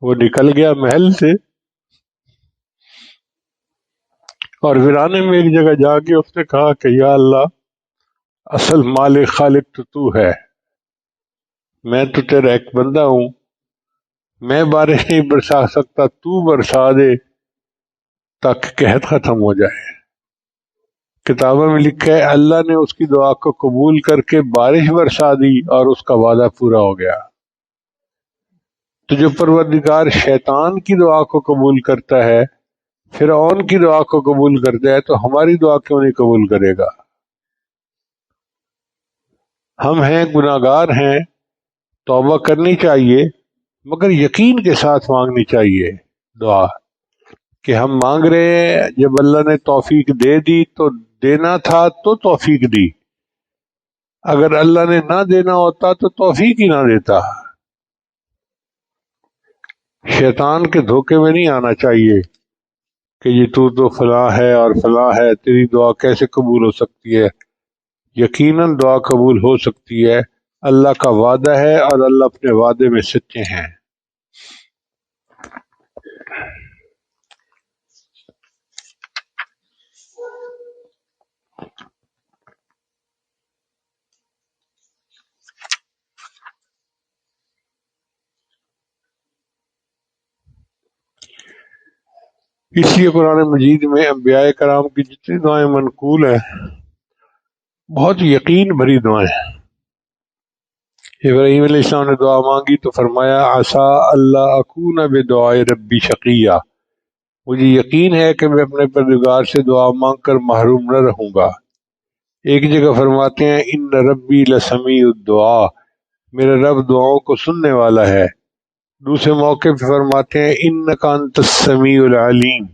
وہ نکل گیا محل سے اور ویرانے میں ایک جگہ جا کے اس نے کہا کہ یا اللہ، اصل مالک خالق تو ہے، میں تو تیرا ایک بندہ ہوں، میں بارش نہیں برسا سکتا، تو برسا دے تاکہ قحط ختم ہو جائے۔ کتابوں میں لکھا ہے اللہ نے اس کی دعا کو قبول کر کے بارش برسا دی اور اس کا وعدہ پورا ہو گیا۔ تو جو پروردگار شیطان کی دعا کو قبول کرتا ہے، فرعون کی دعا کو قبول کرتا ہے، تو ہماری دعا کیوں نہیں قبول کرے گا؟ ہم ہیں، گناہ گار ہیں، توبہ کرنی چاہیے، مگر یقین کے ساتھ مانگنی چاہیے دعا کہ ہم مانگ رہے ہیں، جب اللہ نے توفیق دے دی تو دینا تھا تو توفیق دی، اگر اللہ نے نہ دینا ہوتا تو توفیق ہی نہ دیتا۔ شیطان کے دھوکے میں نہیں آنا چاہیے کہ یہ تو فلاں ہے اور فلاں ہے، تیری دعا کیسے قبول ہو سکتی ہے؟ یقیناً دعا قبول ہو سکتی ہے، اللہ کا وعدہ ہے اور اللہ اپنے وعدے میں سچے ہیں۔ اس لیے قرآن مجید میں انبیاء کرام کی جتنی دعائیں منقول ہیں بہت یقین بھری دعائیں ہیں۔ ابراہیم علیہ السلام نے دعا مانگی تو فرمایا عسیٰ اللہ اکون بدعاء ربی شقیہ، مجھے یقین ہے کہ میں اپنے پروردگار سے دعا مانگ کر محروم نہ رہوں گا۔ ایک جگہ فرماتے ہیں ان ربی لسمیع الدعاء، میرا رب دعاؤں کو سننے والا ہے۔ دوسرے موقع پہ فرماتے ہیں انک انت السمیع العلیم۔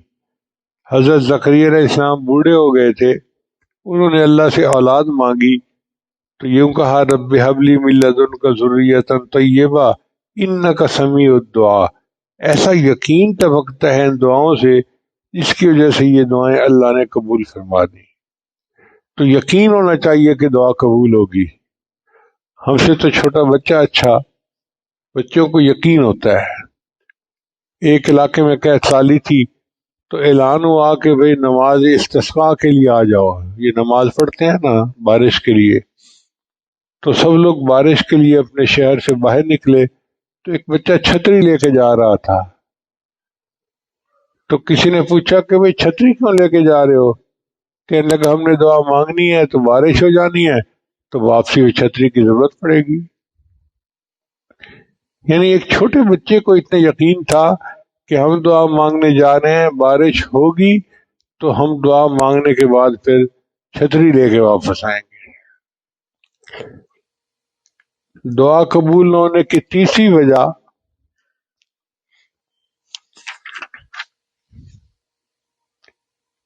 حضرت زکریا علیہ السلام بوڑھے ہو گئے تھے، انہوں نے اللہ سے اولاد مانگی تو یوں کہا رب ہب لی من لدنک ذریۃ طیبہ انک سمیع الدعاء۔ ایسا یقین ٹپکتا ہے ان دعاؤں سے جس کی وجہ سے یہ دعائیں اللہ نے قبول فرما دی۔ تو یقین ہونا چاہیے کہ دعا قبول ہوگی۔ ہم سے تو چھوٹا بچہ اچھا، بچوں کو یقین ہوتا ہے۔ ایک علاقے میں قحط سالی تھی تو اعلان ہوا کہ بھئی نماز استسقاء کے لیے آ جاؤ، یہ نماز پڑھتے ہیں نا بارش کے لیے، تو سب لوگ بارش کے لیے اپنے شہر سے باہر نکلے تو ایک بچہ چھتری لے کے جا رہا تھا۔ تو کسی نے پوچھا کہ بھئی چھتری کیوں لے کے جا رہے ہو؟ کہنے لگا ہم نے دعا مانگنی ہے تو بارش ہو جانی ہے تو واپسی میں چھتری کی ضرورت پڑے گی۔ یعنی ایک چھوٹے بچے کو اتنا یقین تھا کہ ہم دعا مانگنے جا رہے ہیں، بارش ہوگی تو ہم دعا مانگنے کے بعد پھر چھتری لے کے واپس آئیں گے۔ دعا قبول نہ ہونے کی تیسری وجہ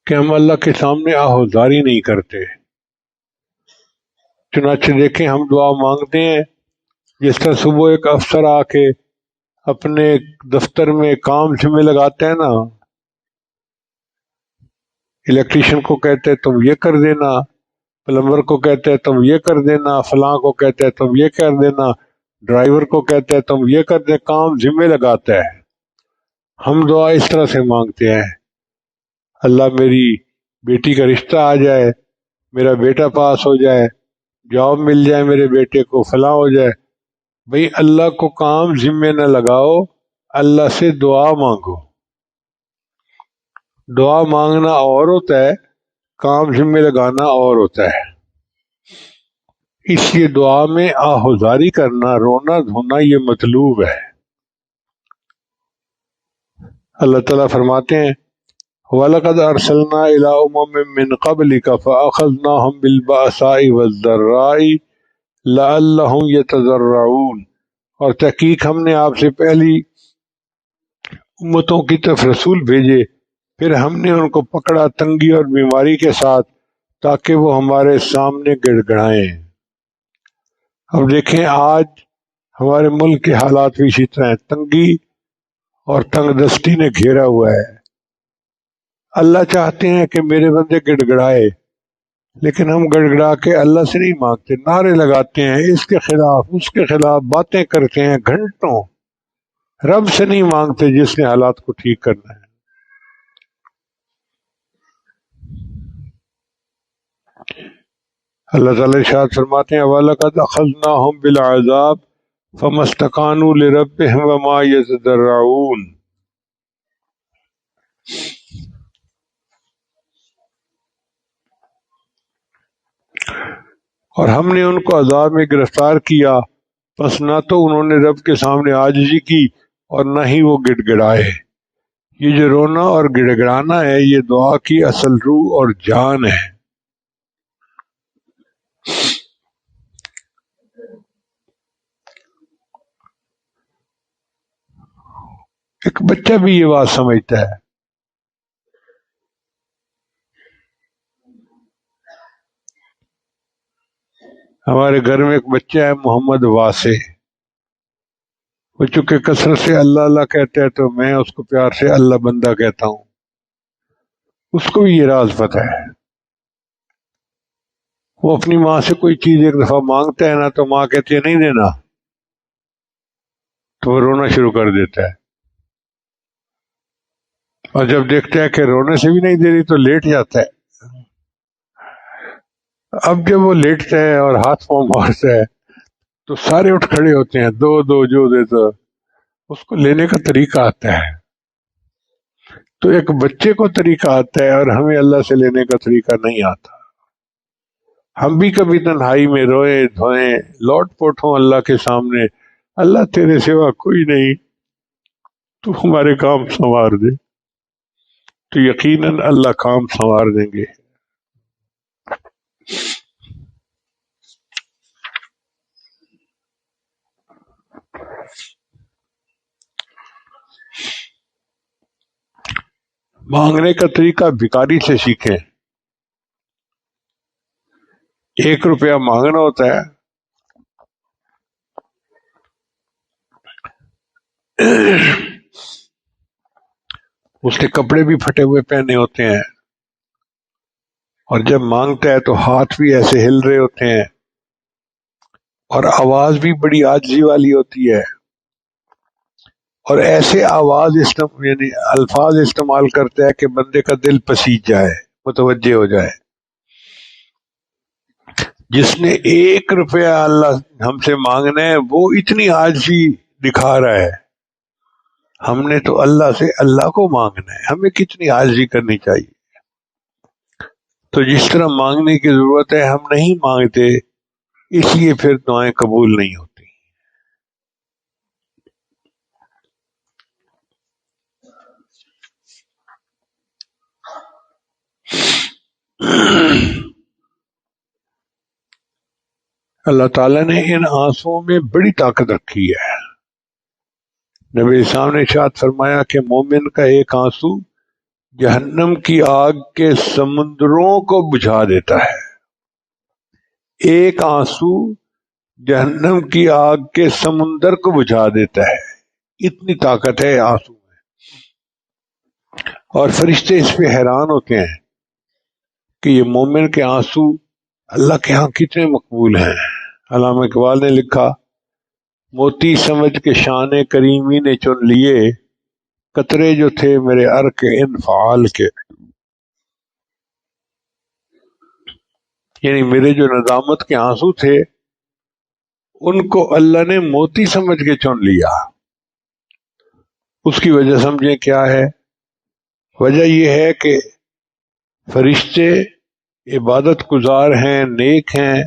کہ ہم اللہ کے سامنے آہوزاری نہیں کرتے۔ چنانچہ دیکھیں ہم دعا مانگتے ہیں، جس طرح صبح ایک افسر آ کے اپنے دفتر میں کام ذمہ لگاتے ہیں نا، الیکٹریشین کو کہتے ہیں تم یہ کر دینا، پلمبر کو کہتے ہیں تم یہ کر دینا، فلاں کو کہتے ہیں تم یہ کر دینا، ڈرائیور کو کہتے ہیں تم یہ کر دیں، کام ذمہ لگاتا ہے۔ ہم دعا اس طرح سے مانگتے ہیں، اللہ میری بیٹی کا رشتہ آ جائے، میرا بیٹا پاس ہو جائے، جاب مل جائے میرے بیٹے کو، فلاں ہو جائے۔ بھئی اللہ کو کام ذمہ نہ لگاؤ، اللہ سے دعا مانگو۔ دعا مانگنا اور ہوتا ہے، کام ذمہ لگانا اور ہوتا ہے۔ اس لیے دعا میں آہوزاری کرنا، رونا دھونا یہ مطلوب ہے۔ اللہ تعالیٰ فرماتے ہیں وَلَقَدْ أَرْسَلْنَا إِلَىٰ أُمَمٍ مِّن قَبْلِكَ فَأَخَذْنَاهُم بِالْبَأْسَاءِ وَالضَّرَّاءِ لَعَلَّهُمْ يَتَضَرَّعُونَ، اور تحقیق ہم نے آپ سے پہلی امتوں کی طرف رسول بھیجے، پھر ہم نے ان کو پکڑا تنگی اور بیماری کے ساتھ تاکہ وہ ہمارے سامنے گڑ گڑائیں۔ اب دیکھیں آج ہمارے ملک کے حالات بھی اسی طرح ہیں، تنگی اور تنگ دستی نے گھیرا ہوا ہے۔ اللہ چاہتے ہیں کہ میرے بندے گڑ گڑائے، لیکن ہم گڑ گڑا کے اللہ سے نہیں مانگتے، نعرے لگاتے ہیں اس کے خلاف اس کے خلاف، باتیں کرتے ہیں گھنٹوں، رب سے نہیں مانگتے جس نے حالات کو ٹھیک کرنا ہے۔ اللہ تعالیٰ ارشاد فرماتے ہیں وَلَقَدْ أَخَذْنَاهُمْ بِالْعَذَابِ فَمَا اسْتَكَانُوا لِرَبِّهِمْ وَمَا يَتَضَرَّعُونَ۔ اور ہم نے ان کو عذاب میں گرفتار کیا، پس نہ تو انہوں نے رب کے سامنے عاجزی کی اور نہ ہی وہ گڑ گڑائے۔ یہ جو رونا اور گڑ گڑانا ہے یہ دعا کی اصل روح اور جان ہے۔ ایک بچہ بھی یہ بات سمجھتا ہے۔ ہمارے گھر میں ایک بچہ ہے محمد واسع، وہ چونکہ کثرت سے اللہ اللہ کہتا ہے تو میں اس کو پیار سے اللہ بندہ کہتا ہوں۔ اس کو بھی یہ راز پتہ ہے۔ وہ اپنی ماں سے کوئی چیز ایک دفعہ مانگتا ہے نا تو ماں کہتی ہے نہیں دینا، تو وہ رونا شروع کر دیتا ہے، اور جب دیکھتا ہے کہ رونے سے بھی نہیں دے رہی تو لیٹ جاتا ہے۔ اب جب وہ لیٹتا ہے اور ہاتھ پاؤں مارتا ہے تو سارے اٹھ کھڑے ہوتے ہیں، دو دو جو دے تو اس کو لینے کا طریقہ آتا ہے۔ تو ایک بچے کو طریقہ آتا ہے اور ہمیں اللہ سے لینے کا طریقہ نہیں آتا۔ ہم بھی کبھی تنہائی میں روئے دھوئیں، لوٹ پوٹ ہوں اللہ کے سامنے، اللہ تیرے سوا کوئی نہیں، تو ہمارے کام سنوار دے، تو یقیناً اللہ کام سنوار دیں گے۔ مانگنے کا طریقہ بھکاری سے سیکھیں. 1 روپیہ مانگنا ہوتا ہے، اس کے کپڑے بھی پھٹے ہوئے پہنے ہوتے ہیں، اور جب مانگتا ہے تو ہاتھ بھی ایسے ہل رہے ہوتے ہیں، اور آواز بھی بڑی عاجزی والی ہوتی ہے، اور ایسے یعنی الفاظ استعمال کرتا ہے کہ بندے کا دل پسیج جائے، متوجہ ہو جائے. جس نے 1 روپیہ اللہ ہم سے مانگنا ہے وہ اتنی عاجزی دکھا رہا ہے. ہم نے تو اللہ سے اللہ کو مانگنا ہے، ہمیں کتنی عاجزی کرنی چاہیے. تو جس طرح مانگنے کی ضرورت ہے ہم نہیں مانگتے، اس لیے پھر دعائیں قبول نہیں ہوتی. اللہ تعالیٰ نے ان آنسوؤں میں بڑی طاقت رکھی ہے. نبی اسلام نے ارشاد فرمایا کہ مومن کا ایک آنسو جہنم کی آگ کے سمندروں کو بجھا دیتا ہے. ایک آنسو جہنم کی آگ کے سمندر کو بجھا دیتا ہے. اتنی طاقت ہے آنسو میں. اور فرشتے اس پہ حیران ہوتے ہیں کہ یہ مومن کے آنسو اللہ کے ہاں کتنے مقبول ہیں. علامہ اقبال نے لکھا، موتی سمجھ کے شان کریمی نے چن لیے، قطرے جو تھے میرے عرق انفعال کے. یعنی میرے جو ندامت کے آنسو تھے ان کو اللہ نے موتی سمجھ کے چن لیا. اس کی وجہ سمجھیں کیا ہے؟ وجہ یہ ہے کہ فرشتے عبادت گزار ہیں، نیک ہیں،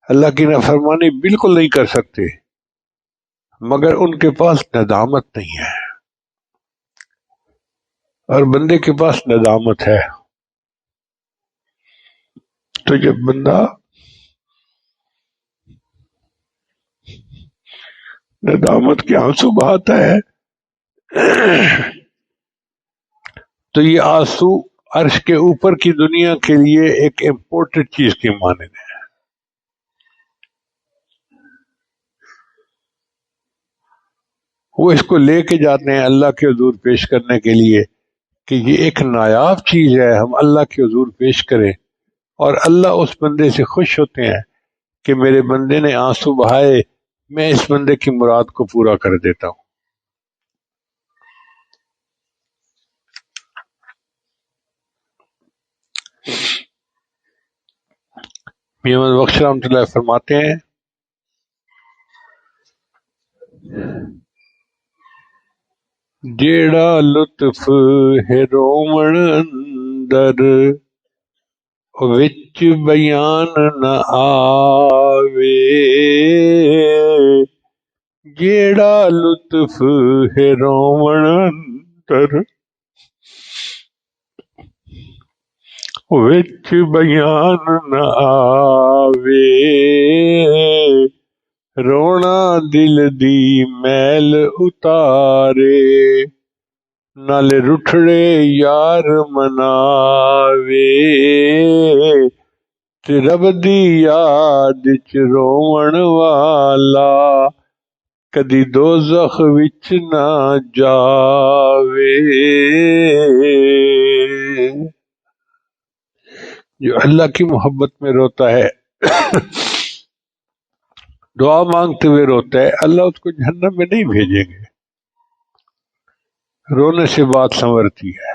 اللہ کی نافرمانی بالکل نہیں کر سکتے، مگر ان کے پاس ندامت نہیں ہے، اور بندے کے پاس ندامت ہے. تو جب بندہ ندامت کے آنسو بہاتا ہے تو یہ آنسو عرش کے اوپر کی دنیا کے لیے ایک امپورٹنٹ چیز کی مانند ہے. وہ اس کو لے کے جاتے ہیں اللہ کے حضور پیش کرنے کے لیے کہ یہ ایک نایاب چیز ہے، ہم اللہ کے حضور پیش کریں، اور اللہ اس بندے سے خوش ہوتے ہیں کہ میرے بندے نے آنسو بہائے، میں اس بندے کی مراد کو پورا کر دیتا ہوں. محمد بخش رحمۃ اللہ فرماتے ہیں، جیڑا لطف ہے رومن اندر وچ بیان نہ آوے، جیڑا لطف ہے رومن اندر وچ بیان نہ آوے، رونا دل دی میل اتارے، نالے رٹھڑے یار مناوے، تے رب دی یاد چ روون والا کدی دوزخ وچ نہ جاوے. جو اللہ کی محبت میں روتا ہے، دعا مانگتے ہوئے روتا ہے، اللہ اس کو جہنم میں نہیں بھیجیں گے. رونے سے بات سنورتی ہے.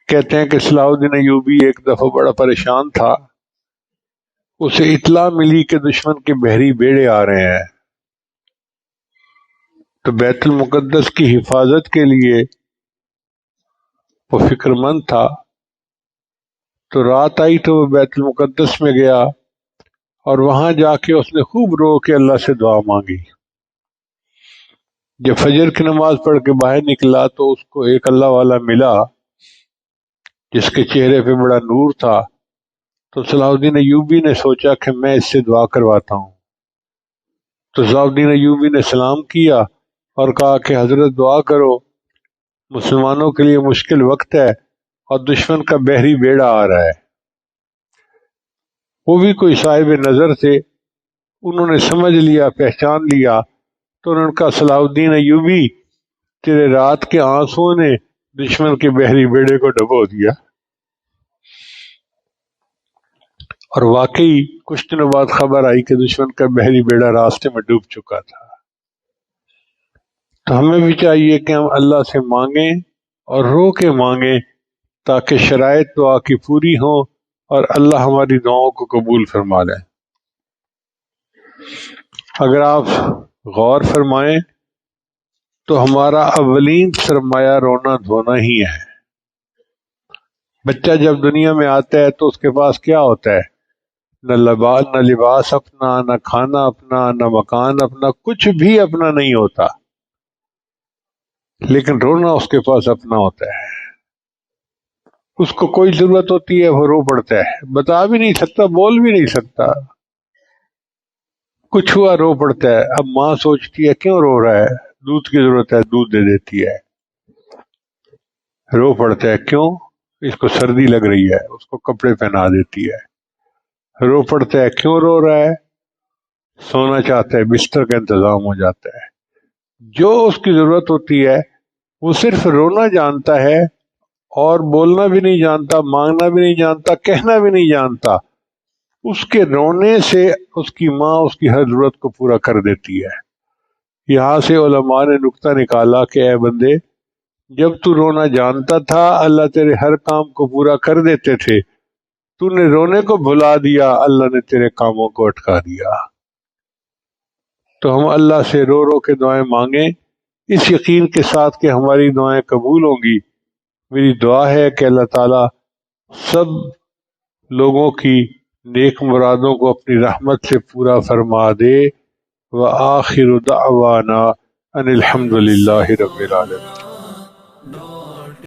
کہتے ہیں کہ صلاح الدین ایوبی ایک دفعہ بڑا پریشان تھا. اسے اطلاع ملی کہ دشمن کے بحری بیڑے آ رہے ہیں، تو بیت المقدس کی حفاظت کے لیے وہ فکر مند تھا. تو رات آئی تو وہ بیت المقدس میں گیا، اور وہاں جا کے اس نے خوب رو کے اللہ سے دعا مانگی. جب فجر کی نماز پڑھ کے باہر نکلا تو اس کو ایک اللہ والا ملا جس کے چہرے پہ بڑا نور تھا. تو صلاح الدین ایوبی نے سوچا کہ میں اس سے دعا کرواتا ہوں. تو صلاح الدین ایوبی نے سلام کیا اور کہا کہ حضرت دعا کرو. مسلمانوں کے لیے مشکل وقت ہے اور دشمن کا بحری بیڑا آ رہا ہے. وہ بھی کوئی صاحب نظر تھے، انہوں نے سمجھ لیا، پہچان لیا، تو انہوں نے کہا صلاح الدین ایوبی، تیرے رات کے آنسوؤں نے دشمن کے بحری بیڑے کو ڈبو دیا. اور واقعی کچھ دنوں بعد خبر آئی کہ دشمن کا بحری بیڑا راستے میں ڈوب چکا تھا. تو ہمیں بھی چاہیے کہ ہم اللہ سے مانگیں اور رو کے مانگیں تاکہ شرائط دعا کی پوری ہوں اور اللہ ہماری دعاؤں کو قبول فرما لے. اگر آپ غور فرمائیں تو ہمارا اولین سرمایہ رونا دھونا ہی ہے. بچہ جب دنیا میں آتا ہے تو اس کے پاس کیا ہوتا ہے؟ نہ لباس اپنا، نہ کھانا اپنا، نہ مکان اپنا، کچھ بھی اپنا نہیں ہوتا، لیکن رونا اس کے پاس اپنا ہوتا ہے. اس کو کوئی ضرورت ہوتی ہے وہ رو پڑتا ہے، بتا بھی نہیں سکتا، بول بھی نہیں سکتا، کچھ ہوا رو پڑتا ہے. اب ماں سوچتی ہے کیوں رو رہا ہے، دودھ کی ضرورت ہے، دودھ دے دیتی ہے. رو پڑتا ہے کیوں، اس کو سردی لگ رہی ہے، اس کو کپڑے پہنا دیتی ہے. رو پڑتا ہے کیوں رو رہا ہے، سونا چاہتا ہے، بستر کا انتظام ہو جاتا ہے. جو اس کی ضرورت ہوتی ہے وہ صرف رونا جانتا ہے اور بولنا بھی نہیں جانتا، مانگنا بھی نہیں جانتا، کہنا بھی نہیں جانتا. اس کے رونے سے اس کی ماں اس کی ہر ضرورت کو پورا کر دیتی ہے. یہاں سے علماء نے نقطہ نکالا کہ اے بندے، جب تو رونا جانتا تھا اللہ تیرے ہر کام کو پورا کر دیتے تھے، تو نے رونے کو بھلا دیا، اللہ نے تیرے کاموں کو اٹکا دیا. تو ہم اللہ سے رو رو کے دعائیں مانگیں اس یقین کے ساتھ کہ ہماری دعائیں قبول ہوں گی. میری دعا ہے کہ اللہ تعالیٰ سب لوگوں کی نیک مرادوں کو اپنی رحمت سے پورا فرما دے. وآخر دعوانا ان الحمد للہ رب العالمین.